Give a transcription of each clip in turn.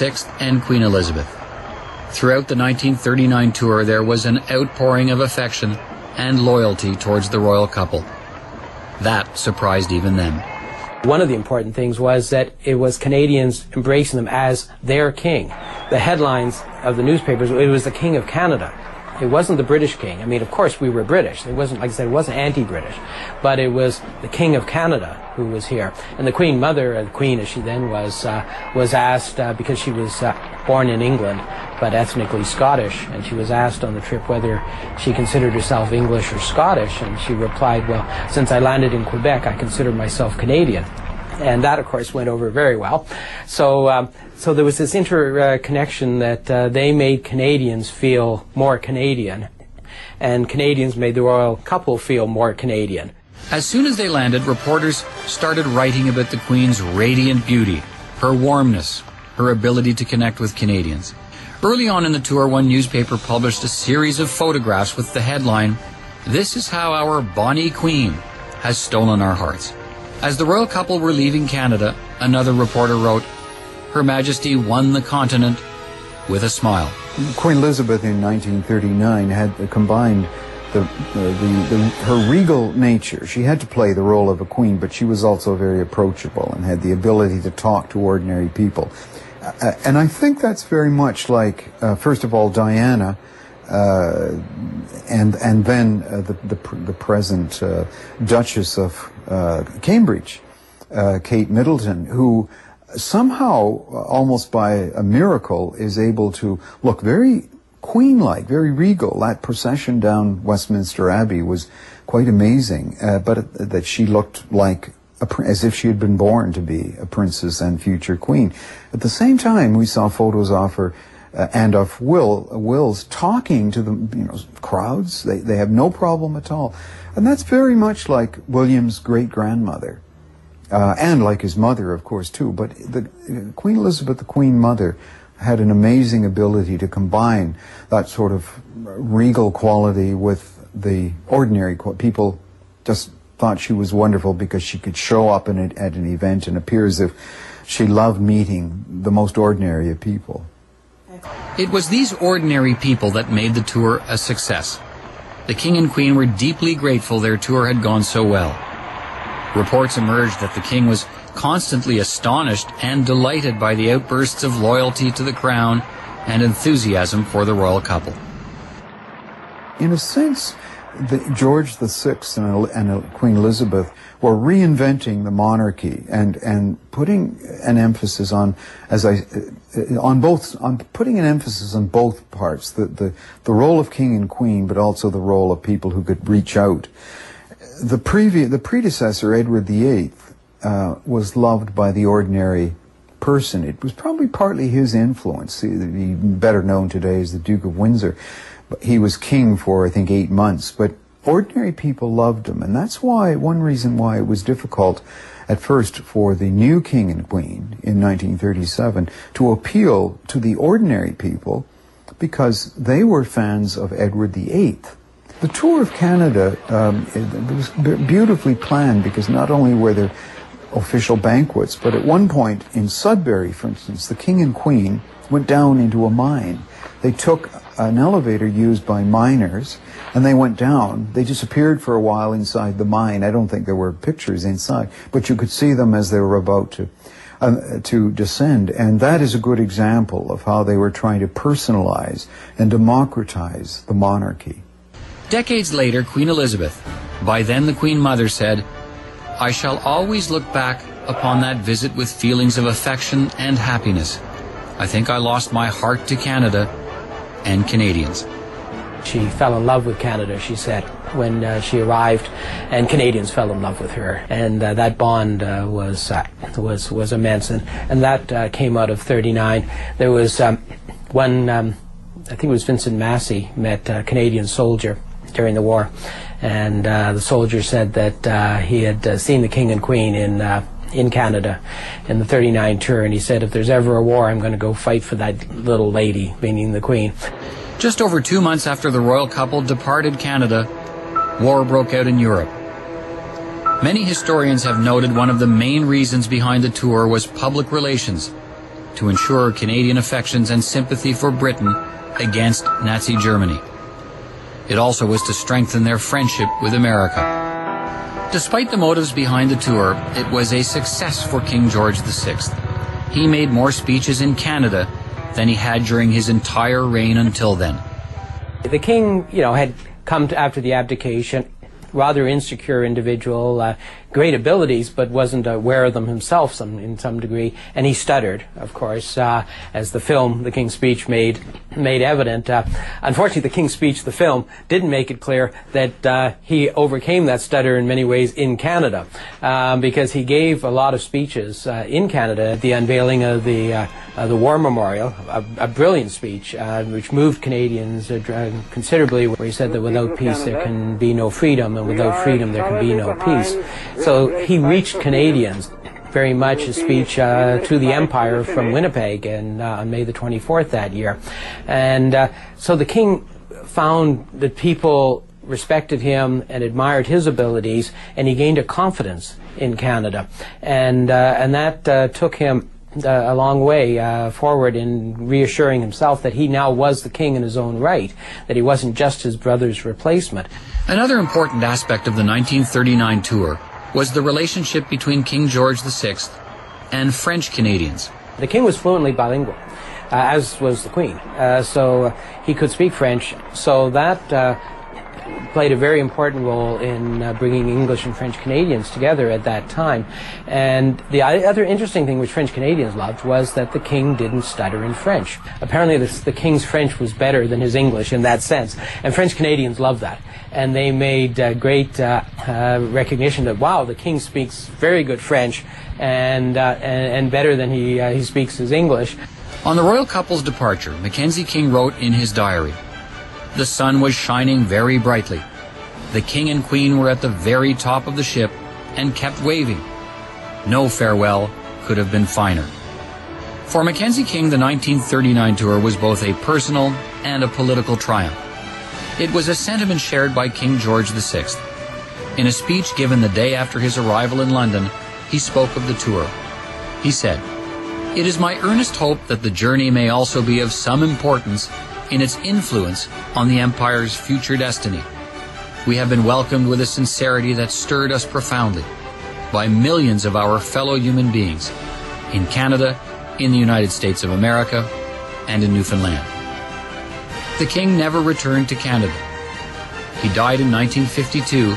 VI and Queen Elizabeth. Throughout the 1939 tour, there was an outpouring of affection and loyalty towards the royal couple. That surprised even them. One of the important things was that it was Canadians embracing them as their king. The headlines of the newspapers, it was the King of Canada. It wasn't the British king. I mean, of course, we were British. It wasn't, like I said, it wasn't anti-British. But it was the King of Canada who was here. And the Queen Mother, the Queen as she then was asked, because she was born in England, but ethnically Scottish, and she was asked on the trip whether she considered herself English or Scottish, and she replied, well, since I landed in Quebec, I consider myself Canadian. And that, of course, went over very well. So there was this interconnection that they made Canadians feel more Canadian, and Canadians made the royal couple feel more Canadian. As soon as they landed, reporters started writing about the Queen's radiant beauty, her warmness, her ability to connect with Canadians. Early on in the tour, one newspaper published a series of photographs with the headline, "This is how our bonnie Queen has stolen our hearts." As the royal couple were leaving Canada, another reporter wrote, "Her Majesty won the continent with a smile." Queen Elizabeth in 1939 had combined her regal nature. She had to play the role of a queen, but she was also very approachable and had the ability to talk to ordinary people. And I think that's very much like, first of all, Diana, and then the present Duchess of Cambridge, Kate Middleton, who somehow, almost by a miracle, is able to look very queen-like, very regal. That procession down Westminster Abbey was quite amazing, but that she looked like as if she had been born to be a princess and future queen. At the same time, we saw photos of her and of Will's talking to the crowds. They have no problem at all. And that's very much like William's great-grandmother. And like his mother, of course, too. But Queen Elizabeth, the Queen Mother, had an amazing ability to combine that sort of regal quality with the ordinary people. Just thought she was wonderful because she could show up at an event and appear as if she loved meeting the most ordinary of people. It was these ordinary people that made the tour a success. The King and Queen were deeply grateful their tour had gone so well. Reports emerged that the King was constantly astonished and delighted by the outbursts of loyalty to the Crown and enthusiasm for the royal couple. In a sense, George VI and Queen Elizabeth were reinventing the monarchy and putting an emphasis on, putting an emphasis on both parts, the role of king and queen, but also the role of people who could reach out. The predecessor, Edward VIII, was loved by the ordinary person. It was probably partly his influence. He's better known today as the Duke of Windsor. He was king for, I think, 8 months, but ordinary people loved him, and that's one reason why it was difficult at first for the new king and queen in 1937 to appeal to the ordinary people, because they were fans of Edward VIII. The tour of Canada was beautifully planned, because not only were there official banquets, but at one point in Sudbury, for instance, the king and queen went down into a mine. They took an elevator used by miners, and they went down. They disappeared for a while inside the mine. I don't think there were pictures inside, but you could see them as they were about to descend. And that is a good example of how they were trying to personalize and democratize the monarchy. Decades later, Queen Elizabeth, by then the Queen Mother, said, "I shall always look back upon that visit with feelings of affection and happiness. I think I lost my heart to Canada and Canadians." She fell in love with Canada, she said, when she arrived, and Canadians fell in love with her. And that bond was immense. And that came out of 39. There was one, I think it was Vincent Massey, met a Canadian soldier during the war. And the soldier said that he had seen the King and Queen in Canada in the 39 tour, and he said, if there's ever a war, I'm going to go fight for that little lady, meaning the Queen. Just over 2 months after the royal couple departed Canada, war broke out in Europe. Many historians have noted one of the main reasons behind the tour was public relations. to ensure Canadian affections and sympathy for Britain against Nazi Germany. It also was to strengthen their friendship with America. Despite the motives behind the tour, it was a success for King George VI. He made more speeches in Canada than he had during his entire reign until then. The king, had come after the abdication, rather insecure individual, great abilities, but wasn't aware of them himself in some degree, and he stuttered, of course, as the film, The King's Speech, made evident. Unfortunately, The King's Speech, the film, didn't make it clear that he overcame that stutter in many ways in Canada, because he gave a lot of speeches in Canada at the unveiling of the War Memorial, a brilliant speech which moved Canadians considerably, where he said that without peace there can be no freedom, and without freedom there can be no peace. So he reached Canadians very much, his speech to the Empire from Winnipeg on May the 24th that year. And so the king found that people respected him and admired his abilities, and he gained a confidence in Canada. And that took him a long way forward in reassuring himself that he now was the king in his own right, that he wasn't just his brother's replacement. Another important aspect of the 1939 tour was the relationship between King George VI and French Canadians. The king was fluently bilingual, as was the queen, so he could speak French, so that played a very important role in bringing English and French Canadians together at that time. And the other interesting thing which French Canadians loved was that the king didn't stutter in French. Apparently the king's French was better than his English in that sense, and French Canadians loved that. And they made great recognition that, wow, the king speaks very good French and better than he speaks his English. On the royal couple's departure, Mackenzie King wrote in his diary, "The sun was shining very brightly. The king and queen were at the very top of the ship and kept waving. No farewell could have been finer." For Mackenzie King, the 1939 tour was both a personal and a political triumph. It was a sentiment shared by King George VI. In a speech given the day after his arrival in London, he spoke of the tour. He said, "It is my earnest hope that the journey may also be of some importance in its influence on the Empire's future destiny. We have been welcomed with a sincerity that stirred us profoundly by millions of our fellow human beings in Canada, in the United States of America, and in Newfoundland." The king never returned to Canada. He died in 1952,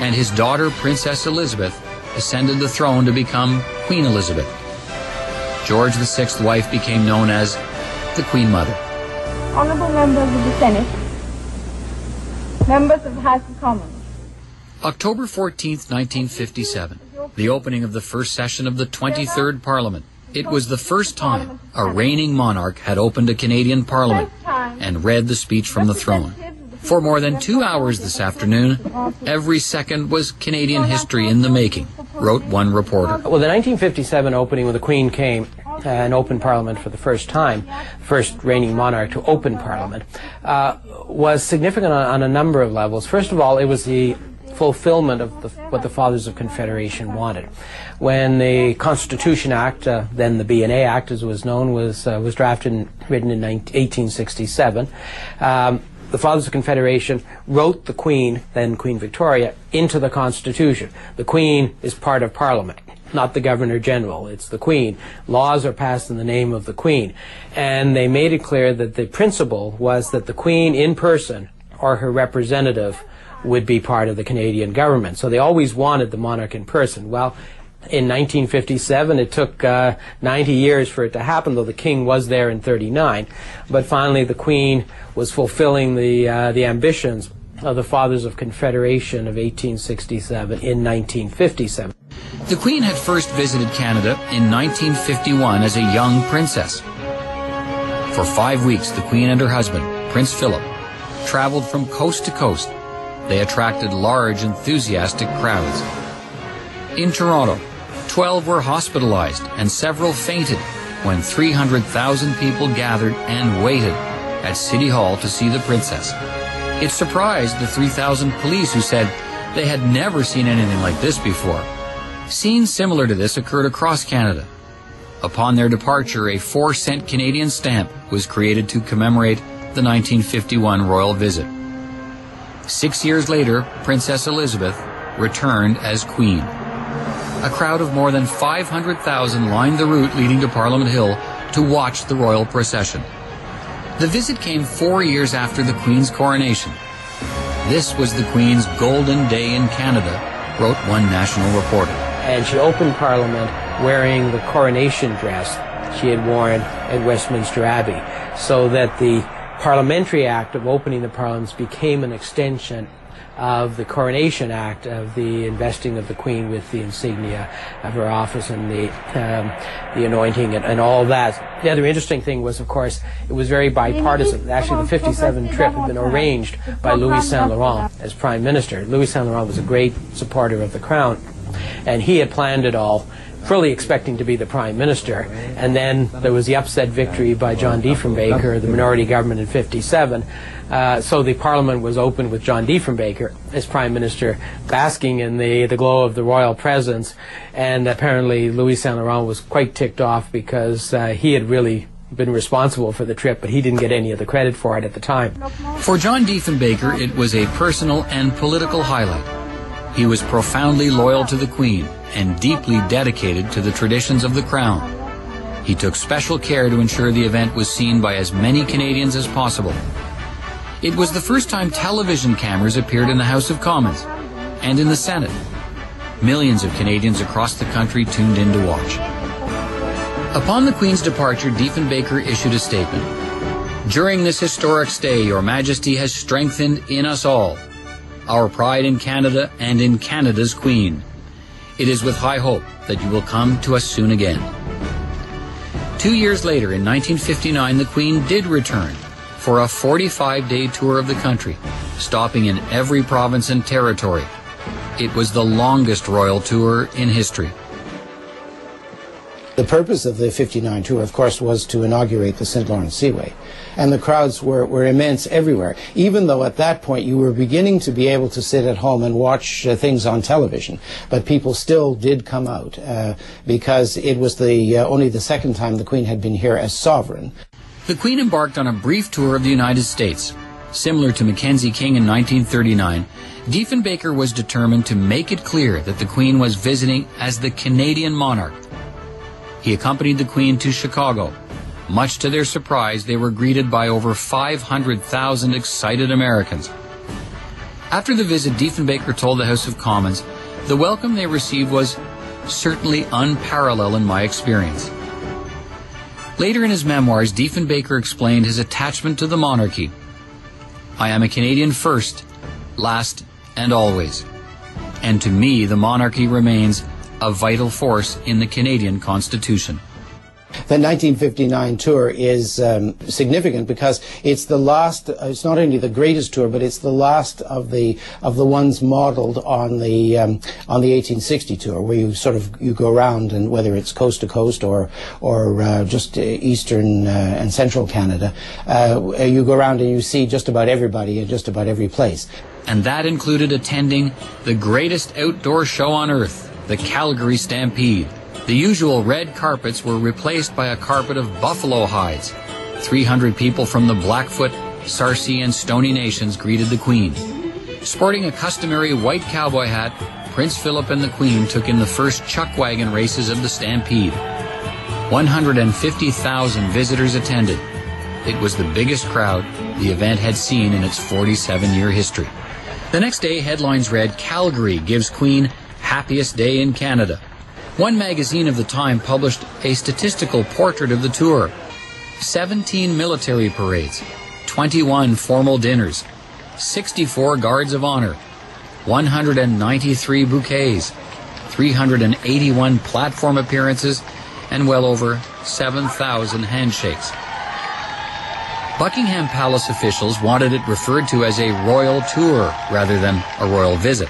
and his daughter, Princess Elizabeth, ascended the throne to become Queen Elizabeth. George VI's wife became known as the Queen Mother. Honourable members of the Senate, members of the House of Commons. October 14th, 1957, the opening of the first session of the 23rd Parliament. It was the first time a reigning monarch had opened a Canadian Parliament and read the speech from the throne. For more than 2 hours this afternoon, every second was Canadian history in the making, wrote one reporter. Well, the 1957 opening when the Queen came and opened Parliament for the first time, first reigning monarch to open Parliament, was significant on a number of levels. First of all, it was the fulfillment of what the Fathers of Confederation wanted. When the Constitution Act, then the B&A Act as it was known, was drafted and written in 1867, the Fathers of Confederation wrote the Queen, then Queen Victoria, into the Constitution. The Queen is part of Parliament, not the Governor-General. It's the Queen. Laws are passed in the name of the Queen. And they made it clear that the principle was that the Queen in person or her representative would be part of the Canadian government. So they always wanted the monarch in person. Well, in 1957, it took 90 years for it to happen, though the king was there in 39. But finally, the Queen was fulfilling the ambitions of the Fathers of Confederation of 1867 in 1957. The Queen had first visited Canada in 1951 as a young princess. For 5 weeks, the Queen and her husband, Prince Philip, traveled from coast to coast. They attracted large, enthusiastic crowds. In Toronto, 12 were hospitalized and several fainted when 300,000 people gathered and waited at City Hall to see the princess. It surprised the 3,000 police who said they had never seen anything like this before. Scenes similar to this occurred across Canada. Upon their departure, a 4-cent Canadian stamp was created to commemorate the 1951 royal visit. 6 years later, Princess Elizabeth returned as Queen. A crowd of more than 500,000 lined the route leading to Parliament Hill to watch the royal procession. The visit came 4 years after the Queen's coronation. This was the Queen's golden day in Canada, wrote one national reporter. And she opened Parliament wearing the coronation dress she had worn at Westminster Abbey, so that the Parliamentary Act of opening the Parliaments became an extension of the Coronation Act of the investing of the Queen with the insignia of her office and the anointing and all that. The other interesting thing was, of course, it was very bipartisan. Actually, the 57 trip had been arranged by Louis Saint Laurent as Prime Minister. Louis Saint Laurent was a great supporter of the Crown, and he had planned it all, fully expecting to be the Prime Minister. And then there was the upset victory by John Diefenbaker, the minority government in 57. So the Parliament was opened with John Diefenbaker as Prime Minister, basking in the glow of the royal presence. And apparently Louis Saint Laurent was quite ticked off because he had really been responsible for the trip, but he didn't get any of the credit for it at the time. For John Diefenbaker, it was a personal and political highlight. He was profoundly loyal to the Queen and deeply dedicated to the traditions of the Crown. He took special care to ensure the event was seen by as many Canadians as possible. It was the first time television cameras appeared in the House of Commons and in the Senate. Millions of Canadians across the country tuned in to watch. Upon the Queen's departure, Diefenbaker issued a statement. "During this historic stay, Your Majesty has strengthened in us all our pride in Canada and in Canada's Queen. It is with high hope that you will come to us soon again." 2 years later, in 1959, the Queen did return for a 45-day tour of the country, stopping in every province and territory. It was the longest royal tour in history. The purpose of the 59 tour, of course, was to inaugurate the St. Lawrence Seaway. And the crowds were immense everywhere, even though at that point you were beginning to be able to sit at home and watch things on television. But people still did come out because it was only the second time the Queen had been here as sovereign. The Queen embarked on a brief tour of the United States. Similar to Mackenzie King in 1939, Diefenbaker was determined to make it clear that the Queen was visiting as the Canadian monarch. He accompanied the Queen to Chicago. Much to their surprise, they were greeted by over 500,000 excited Americans. After the visit, Diefenbaker told the House of Commons, "The welcome they received was certainly unparalleled in my experience." Later in his memoirs, Diefenbaker explained his attachment to the monarchy. "I am a Canadian first, last, and always. And to me, the monarchy remains a vital force in the Canadian Constitution." The 1959 tour is significant because it's the last. It's not only the greatest tour, but it's the last of the ones modelled on the 1860 tour, where you go around, and whether it's coast to coast or just eastern and central Canada, you go around and you see just about everybody in just about every place. And that included attending the greatest outdoor show on earth, the Calgary Stampede. The usual red carpets were replaced by a carpet of buffalo hides. 300 people from the Blackfoot, Sarcee, and Stoney Nations greeted the Queen. Sporting a customary white cowboy hat, Prince Philip and the Queen took in the first chuck wagon races of the Stampede. 150,000 visitors attended. It was the biggest crowd the event had seen in its 47-year history. The next day, headlines read, "Calgary gives Queen happiest day in Canada." One magazine of the time published a statistical portrait of the tour. 17 military parades, 21 formal dinners, 64 guards of honor, 193 bouquets, 381 platform appearances, and well over 7,000 handshakes. Buckingham Palace officials wanted it referred to as a royal tour rather than a royal visit.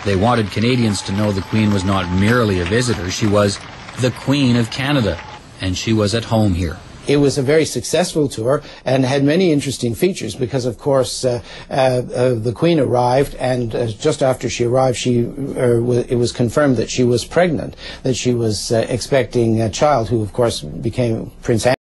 They wanted Canadians to know the Queen was not merely a visitor, she was the Queen of Canada, and she was at home here. It was a very successful tour and had many interesting features because, of course, the Queen arrived, and just after she arrived, it was confirmed that she was pregnant, that she was expecting a child who, of course, became Prince Andrew.